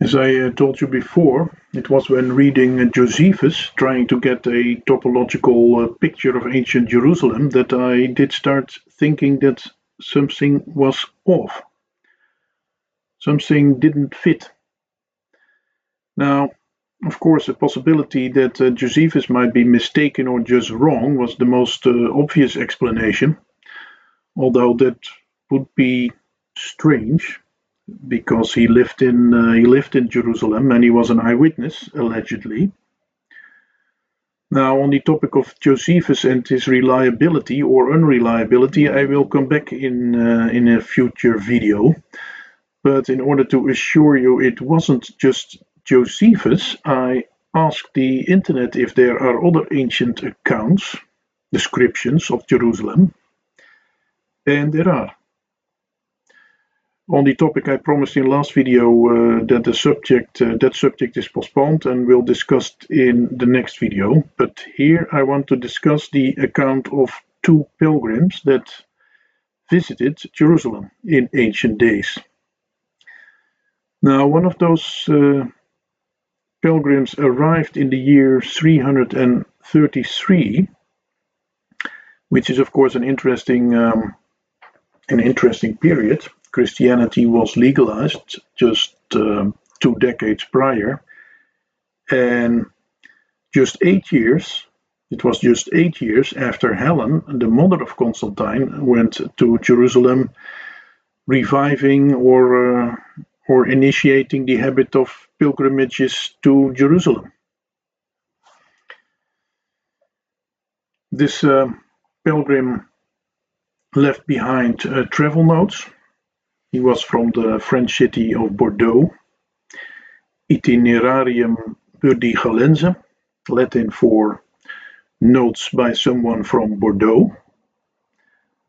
As I told you before, it was when reading Josephus, trying to get a topological picture of ancient Jerusalem, that I did start thinking that something was off. Something didn't fit. Now, of course, a possibility that Josephus might be mistaken or just wrong was the most obvious explanation, although that would be strange, because he lived in Jerusalem and he was an eyewitness, allegedly. Now, on the topic of Josephus and his reliability or unreliability, I will come back in a future video. But in order to assure you it wasn't just Josephus, I asked the internet if there are other ancient accounts, descriptions of Jerusalem, and there are. On the topic, I promised in last video that that subject is postponed and we'll discuss in the next video. But here I want to discuss the account of two pilgrims that visited Jerusalem in ancient days. Now, one of those pilgrims arrived in the year 333, which is of course an interesting period. Christianity was legalized just 2 decades prior, and just 8 years, it was just 8 years after Helen, the mother of Constantine, went to Jerusalem, reviving or initiating the habit of pilgrimages to Jerusalem. This pilgrim left behind travel notes. He was from the French city of Bordeaux. Itinerarium Burdigalense, Latin for notes by someone from Bordeaux.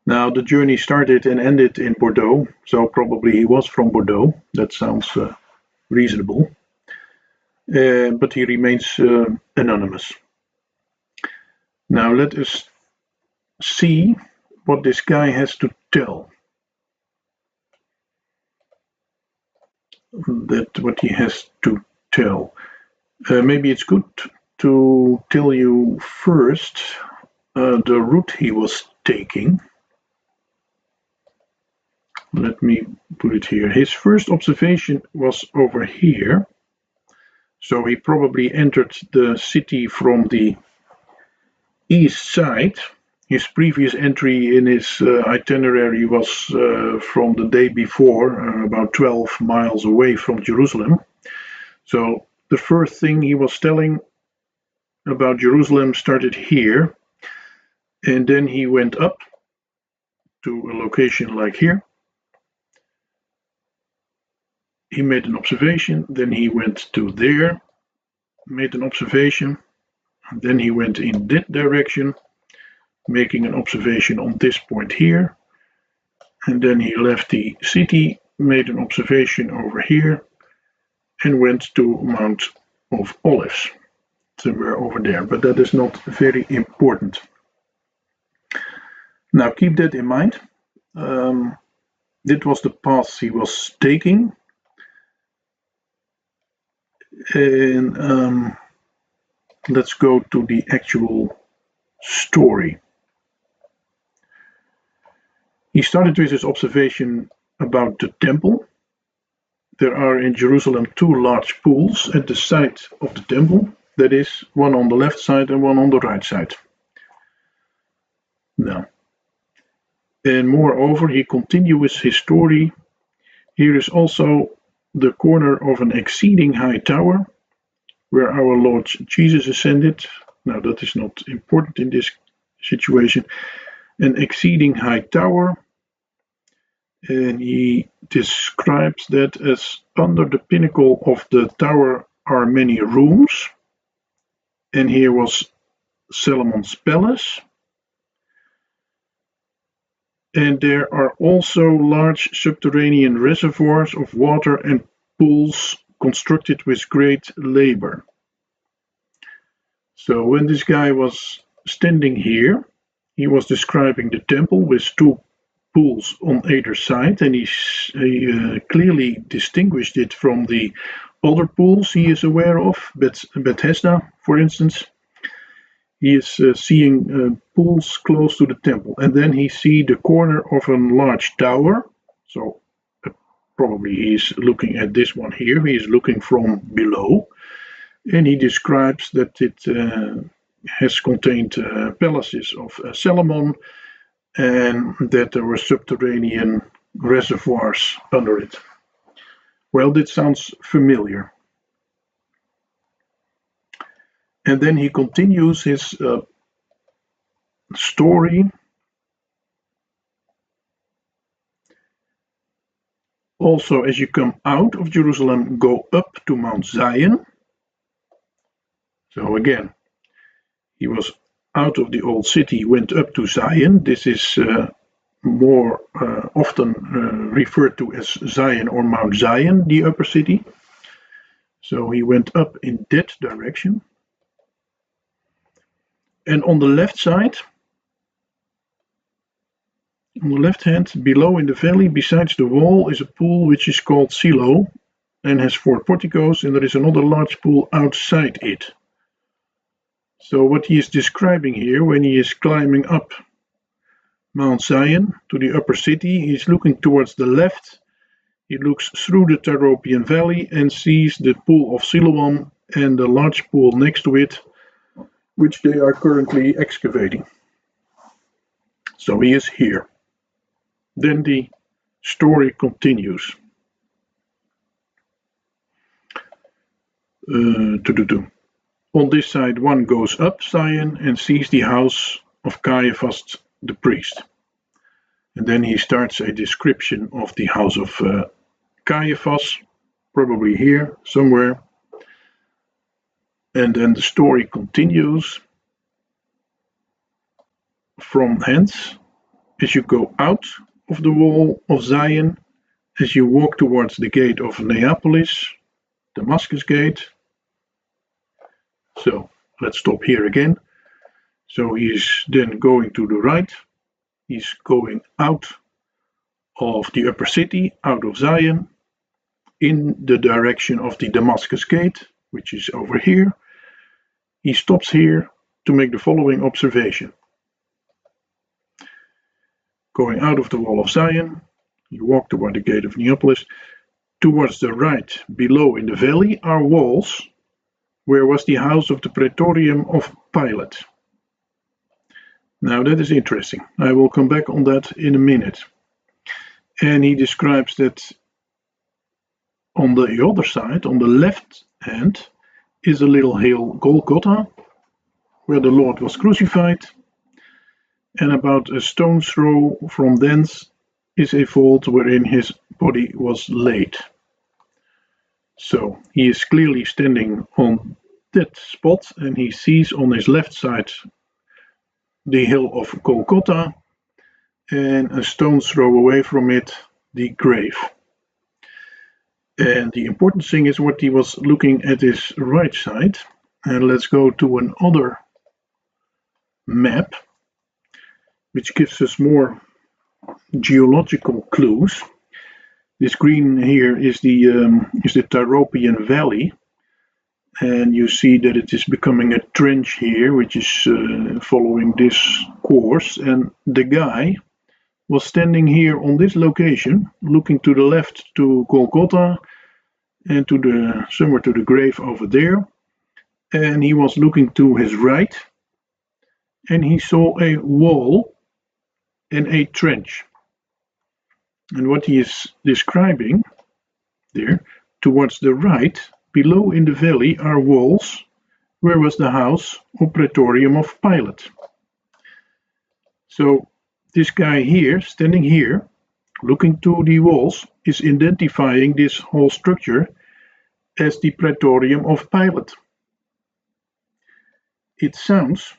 Now, the journey started and ended in Bordeaux, so probably he was from Bordeaux. That sounds reasonable. But he remains anonymous. Now, let us see what this guy has to tell. What he has to tell. Maybe it's good to tell you first the route he was taking. Let me put it here. His first observation was over here. So he probably entered the city from the east side. His previous entry in his itinerary was from the day before, about 12 miles away from Jerusalem. So the first thing he was telling about Jerusalem started here, and then he went up to a location like here. He made an observation, then he went to there, made an observation, and then he went in that direction, making an observation on this point here, and then he left the city, made an observation over here, and went to Mount of Olives, somewhere over there, but that is not very important. Now keep that in mind. That was the path he was taking, and let's go to the actual story. He started with his observation about the temple. There are in Jerusalem 2 large pools at the side of the temple, that is, one on the left side and one on the right side. Now, and moreover, he continues his story. Here is also the corner of an exceeding high tower where our Lord Jesus ascended. Now, that is not important in this situation. An exceeding high tower, and he describes that as under the pinnacle of the tower are many rooms, and here was Solomon's palace, and there are also large subterranean reservoirs of water and pools constructed with great labor. So when this guy was standing here, he was describing the temple with 2 pools on either side, and he clearly distinguished it from the other pools he is aware of, Bethesda, for instance. He is seeing pools close to the temple, and then he sees the corner of a large tower. So probably he's looking at this one here. He is looking from below, and he describes that it has contained palaces of Siloam, and that there were subterranean reservoirs under it. Well, that sounds familiar. And then he continues his story. Also, as you come out of Jerusalem, go up to Mount Zion. So again, he was out of the old city, went up to Zion. This is more often referred to as Zion or Mount Zion, the upper city. So he went up in that direction. And on the left side, on the left hand, below in the valley, besides the wall, is a pool which is called Siloam and has 4 porticos, and there is another large pool outside it. So what he is describing here, when he is climbing up Mount Zion to the upper city, he is looking towards the left. He looks through the Tyropian valley and sees the pool of Siloam and the large pool next to it, which they are currently excavating. So he is here. Then the story continues. On this side, one goes up Zion and sees the house of Caiaphas the priest. And then he starts a description of the house of Caiaphas, probably here somewhere. And then the story continues from hence, as you go out of the wall of Zion, as you walk towards the gate of Neapolis, Damascus gate. So let's stop here again. So he's then going to the right. He's going out of the upper city, out of Zion, in the direction of the Damascus gate, which is over here. He stops here to make the following observation. Going out of the wall of Zion, you walk toward the gate of Neapolis. Towards the right, below in the valley, are walls, where was the house of the pretorium of Pilate. Now that is interesting. I will come back on that in a minute. And he describes that on the other side, on the left hand, is a little hill, Golgotha, where the Lord was crucified. And about a stone's throw from thence is a vault wherein his body was laid. So he is clearly standing on that spot, and he sees on his left side the hill of Golgotha, and a stone's throw away from it, the grave. And the important thing is what he was looking at his right side. And let's go to another map, which gives us more geological clues. This green here is the Tyropian Valley, and you see that it is becoming a trench here, which is following this course. And the guy was standing here on this location, looking to the left to Golgotha and to somewhere to the grave over there. And he was looking to his right, and he saw a wall and a trench. And what he is describing there, towards the right, below in the valley, are walls, where was the house or pretorium of Pilate. So this guy here, standing here, looking to the walls, is identifying this whole structure as the pretorium of Pilate. It sounds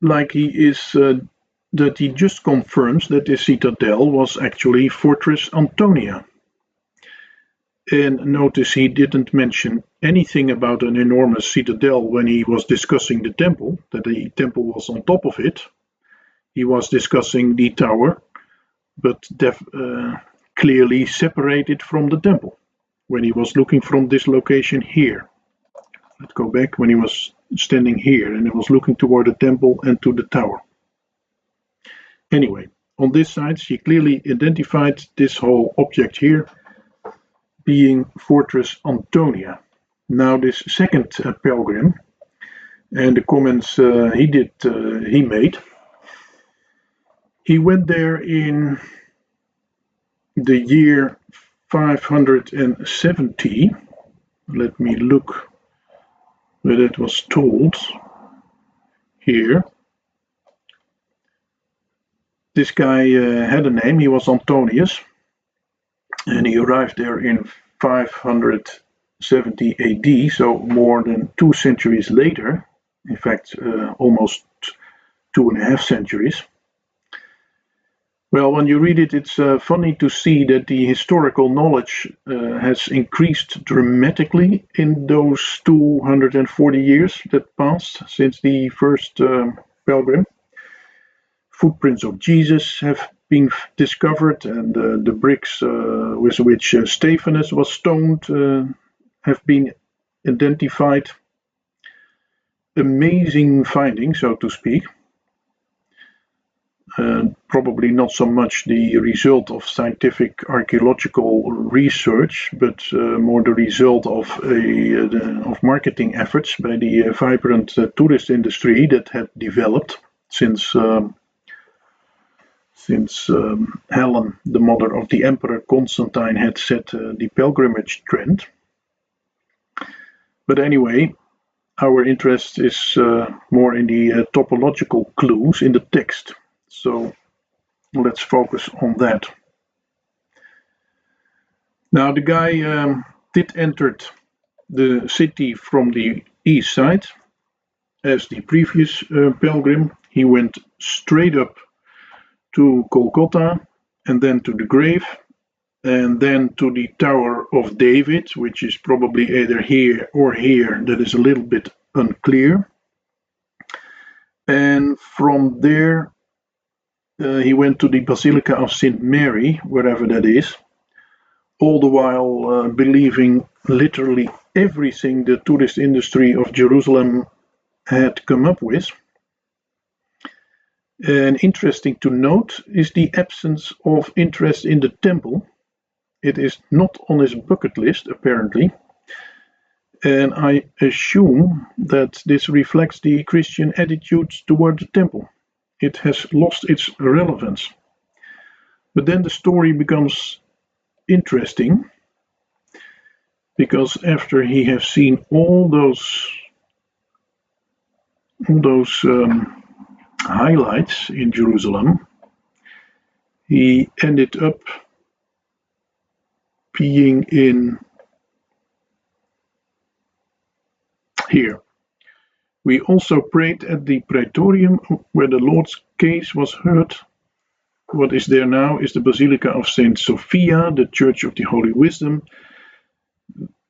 like he is that he just confirms that the Citadel was actually Fortress Antonia. And notice he didn't mention anything about an enormous citadel when he was discussing the temple, that the temple was on top of it. He was discussing the tower, but clearly separated from the temple when he was looking from this location here. Let's go back when he was standing here and he was looking toward the temple and to the tower. Anyway, on this side she clearly identified this whole object here being Fortress Antonia. Now this second Pelgrim and the comments he made, he went there in the year 570. Let me look where that was told here. This guy had a name, he was Antonius, and he arrived there in 570 AD, so more than 2 centuries later, in fact almost 2.5 centuries. Well, when you read it, it's funny to see that the historical knowledge has increased dramatically in those 240 years that passed since the first Pelgrim. Footprints of Jesus have been discovered, and the bricks with which Stephanus was stoned have been identified. Amazing findings, so to speak. Probably not so much the result of scientific archaeological research, but more the result of marketing efforts by the vibrant tourist industry that had developed since Helen, the mother of the Emperor Constantine, had set the pilgrimage trend. But anyway, our interest is more in the topological clues in the text. So let's focus on that. Now the guy did enter the city from the east side as the previous Pelgrim. He went straight up to Golgotha and then to the grave and then to the Tower of David, which is probably either here or here. That is a little bit unclear. And from there he went to the Basilica of St. Mary, wherever that is, all the while believing literally everything the tourist industry of Jerusalem had come up with. And interesting to note is the absence of interest in the temple. It is not on his bucket list, apparently. And I assume that this reflects the Christian attitude toward the temple. It has lost its relevance. But then the story becomes interesting, because after he has seen all those highlights in Jerusalem, he ended up being in here. We also prayed at the pretorium where the Lord's case was heard. What is there now is the Basilica of Saint Sophia, the Church of the Holy Wisdom,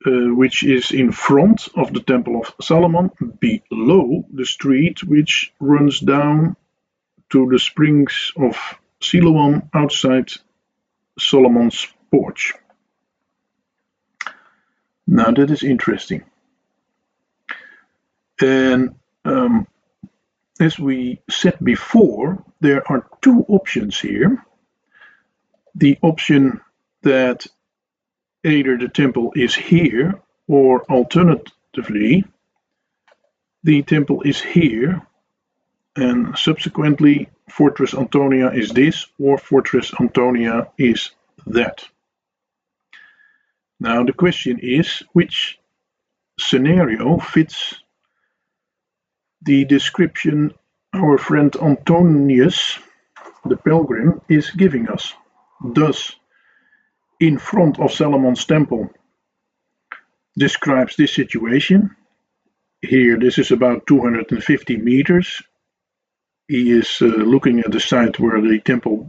which is in front of the Temple of Solomon, below the street which runs down to the springs of Siloam outside Solomon's porch. Now that is interesting. And as we said before, there are 2 options here. The option that either the temple is here, or alternatively, the temple is here, and subsequently Fortress Antonia is this, or Fortress Antonia is that. Now the question is, which scenario fits the description our friend Antonius, the Pelgrim, is giving us? Thus, in front of Solomon's temple describes this situation. Here, this is about 250 meters. He is looking at the site where the temple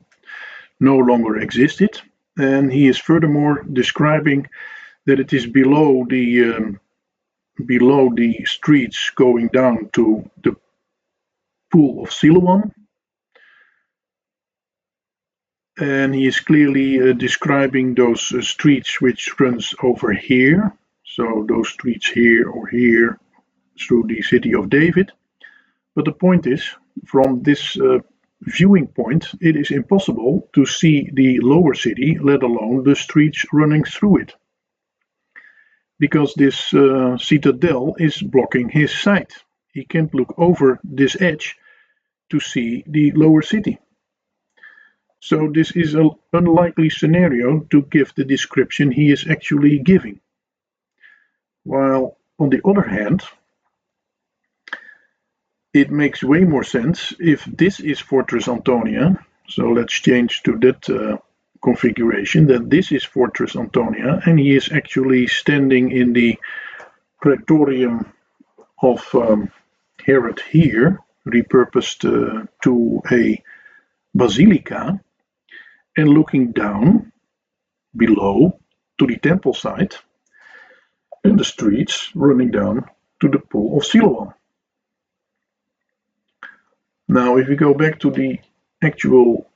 no longer existed, and he is furthermore describing that it is below the streets going down to the pool of Siloam, and he is clearly describing those streets which runs over here. So those streets here or here through the city of David. But the point is, from this viewing point, it is impossible to see the lower city, let alone the streets running through it, because this citadel is blocking his sight. He can't look over this edge to see the lower city. So this is an unlikely scenario to give the description he is actually giving. While on the other hand, it makes way more sense if this is Fortress Antonia. So let's change to that configuration, that this is Fortress Antonia and he is actually standing in the pretorium of Herod here, repurposed to a basilica, and looking down below to the temple site and the streets running down to the pool of Siloam. Now, if we go back to the actual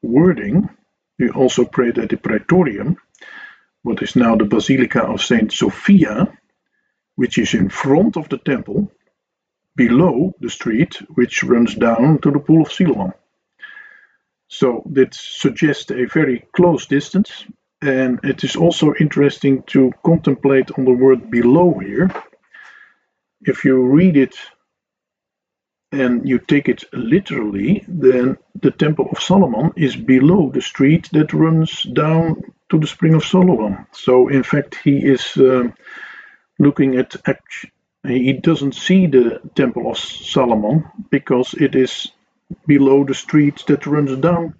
wording, we also prayed at the Praetorium, what is now the Basilica of Saint Sophia, which is in front of the temple, below the street which runs down to the pool of Siloam. So that suggests a very close distance, and it is also interesting to contemplate on the word below here. If you read it and you take it literally, then the Temple of Solomon is below the street that runs down to the Spring of Siloam. So in fact he is looking at, he doesn't see the Temple of Solomon because it is below the street that runs down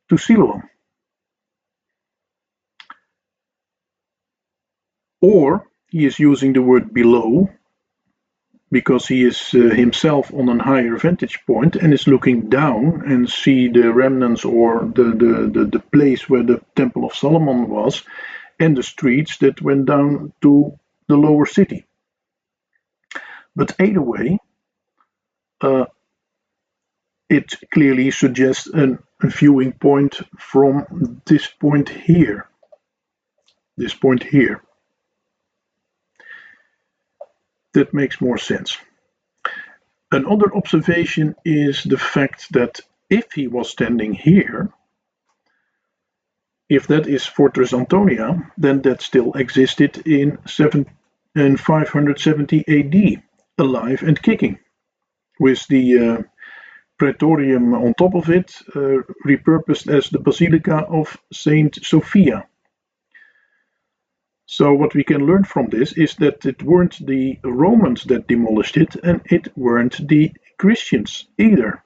to Siloam. Or he is using the word below because he is himself on a higher vantage point and is looking down and see the remnants or the place where the Temple of Solomon was and the streets that went down to the lower city. But either way, it clearly suggests a viewing point from this point here. This point here. That makes more sense. Another observation is the fact that if he was standing here, if that is Fortress Antonia, then that still existed in 570 AD, alive and kicking, with the Praetorium on top of it, repurposed as the Basilica of Saint Sophia. So what we can learn from this is that it weren't the Romans that demolished it, and it weren't the Christians either.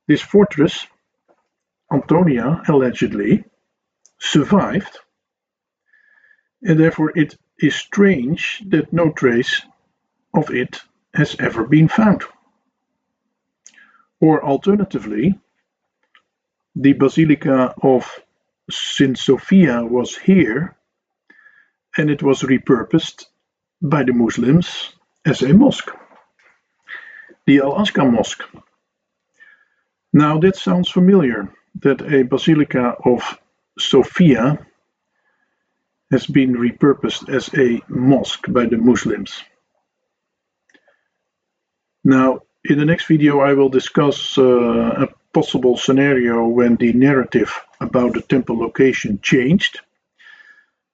This fortress, Antonia, allegedly, survived, and therefore it is strange that no trace of it has ever been found. Or alternatively, the Basilica of Saint Sophia was here, and it was repurposed by the Muslims as a mosque, the Al-Aqsa Mosque. Now that sounds familiar, that a Basilica of Sophia has been repurposed as a mosque by the Muslims. Now, in the next video I will discuss a possible scenario when the narrative about the temple location changed.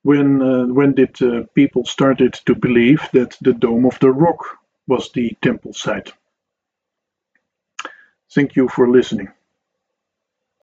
When did people started to believe that the Dome of the Rock was the temple site? Thank you for listening.